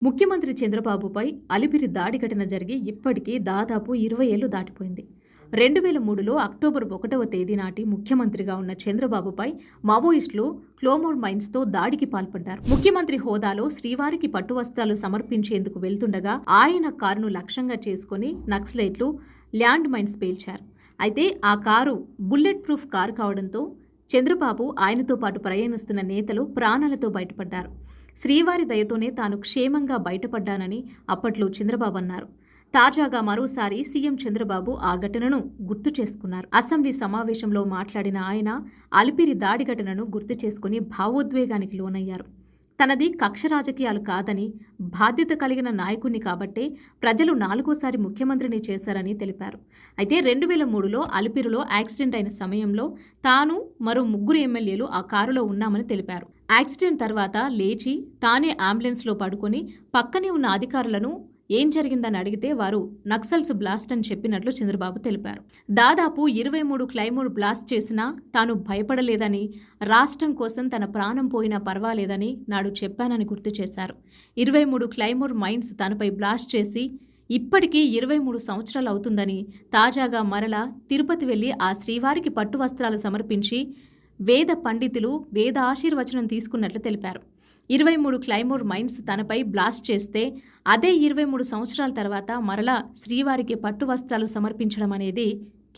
ముఖ్యమంత్రి చంద్రబాబుపై అలిపిరి దాడి ఘటన జరిగి ఇప్పటికీ దాదాపు 20 ఏళ్లు దాటిపోయింది. 2003లో అక్టోబర్ 1వ తేదీ నాటి ముఖ్యమంత్రిగా ఉన్న చంద్రబాబుపై మావోయిస్టులు క్లోమోర్ మైన్స్తో దాడికి పాల్పడ్డారు. ముఖ్యమంత్రి హోదాలో శ్రీవారికి పట్టువస్త్రాలు సమర్పించేందుకు వెళ్తుండగా ఆయన కారును లక్ష్యంగా చేసుకుని నక్సలైట్లు ల్యాండ్ మైన్స్ పేల్చారు. అయితే ఆ కారు బుల్లెట్ ప్రూఫ్ కారు కావడంతో చంద్రబాబు, ఆయనతో పాటు ప్రయాణిస్తున్న నేతలు ప్రాణాలతో బయటపడ్డారు. శ్రీవారి దయతోనే తాను క్షేమంగా బయటపడ్డానని అప్పట్లో చంద్రబాబు అన్నారు. తాజాగా మరోసారి సీఎం చంద్రబాబు ఆ ఘటనను గుర్తు చేసుకున్నారు. అసెంబ్లీ సమావేశంలో మాట్లాడిన ఆయన అలిపిరి దాడి ఘటనను గుర్తు చేసుకుని భావోద్వేగానికి లోనయ్యారు. తనది కక్ష రాజకీయాలు కాదని, బాధ్యత కలిగిన నాయకుణ్ణి కాబట్టే ప్రజలు 4వసారి ముఖ్యమంత్రిని చేశారని తెలిపారు. అయితే 2003లో అలిపిరిలో యాక్సిడెంట్ అయిన సమయంలో తాను, మరో 3 ఎమ్మెల్యేలు ఆ కారులో ఉన్నామని తెలిపారు. యాక్సిడెంట్ తర్వాత లేచి తానే అంబులెన్స్లో పడుకొని పక్కనే ఉన్న అధికారులను ఏం జరిగిందని అడిగితే వారు నక్సల్స్ బ్లాస్ట్ అని చెప్పినట్లు చంద్రబాబు తెలిపారు. దాదాపు 23 క్లైమోర్ బ్లాస్ట్ చేసినా తాను భయపడలేదని, రాష్ట్రం కోసం తన ప్రాణం పోయినా పర్వాలేదని నాడు చెప్పానని గుర్తు చేశారు. 23 క్లైమోర్ మైన్స్ తనపై బ్లాస్ట్ చేసి ఇప్పటికీ 23 సంవత్సరాలు అవుతుందని, తాజాగా మరలా తిరుపతి వెళ్లి ఆ శ్రీవారికి పట్టు వస్త్రాలు సమర్పించి వేద పండితులు వేద ఆశీర్వచనం తీసుకున్నట్లు తెలిపారు. 23 క్లైమోర్ మైన్స్ తనపై బ్లాస్ట్ చేస్తే అదే 23 సంవత్సరాల తర్వాత మరలా శ్రీవారికి పట్టు వస్త్రాలు సమర్పించడం అనేది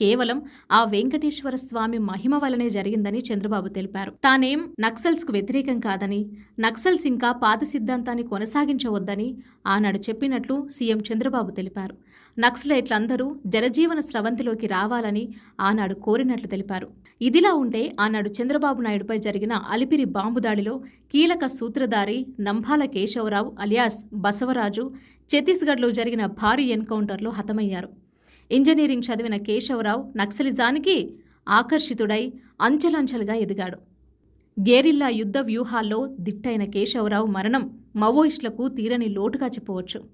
కేవలం ఆ వెంకటేశ్వర స్వామి మహిమ వలనే జరిగిందని చంద్రబాబు తెలిపారు. తానేం నక్సల్స్కు వ్యతిరేకం కాదని, నక్సల్స్ ఇంకా పాత సిద్ధాంతాన్ని కొనసాగించవద్దని ఆనాడు చెప్పినట్లు సీఎం చంద్రబాబు తెలిపారు. నక్సలైట్లందరూ జనజీవన స్రవంతిలోకి రావాలని ఆనాడు కోరినట్లు తెలిపారు. ఇదిలా ఉంటే ఆనాడు చంద్రబాబు నాయుడుపై జరిగిన అలిపిరి బాంబు దాడిలో కీలక సూత్రధారి నంభాల కేశవరావు అలియాస్ బసవరాజు ఛత్తీస్గఢ్లో జరిగిన భారీ ఎన్కౌంటర్లో హతమయ్యారు. ఇంజనీరింగ్ చదివిన కేశవరావు నక్సలిజానికి ఆకర్షితుడై అంచెలంచెలుగా ఎదిగాడు. గెరిల్లా యుద్ధ వ్యూహాల్లో దిట్టైన కేశవరావు మరణం మావోయిస్టులకు తీరని లోటుగా చెప్పవచ్చు.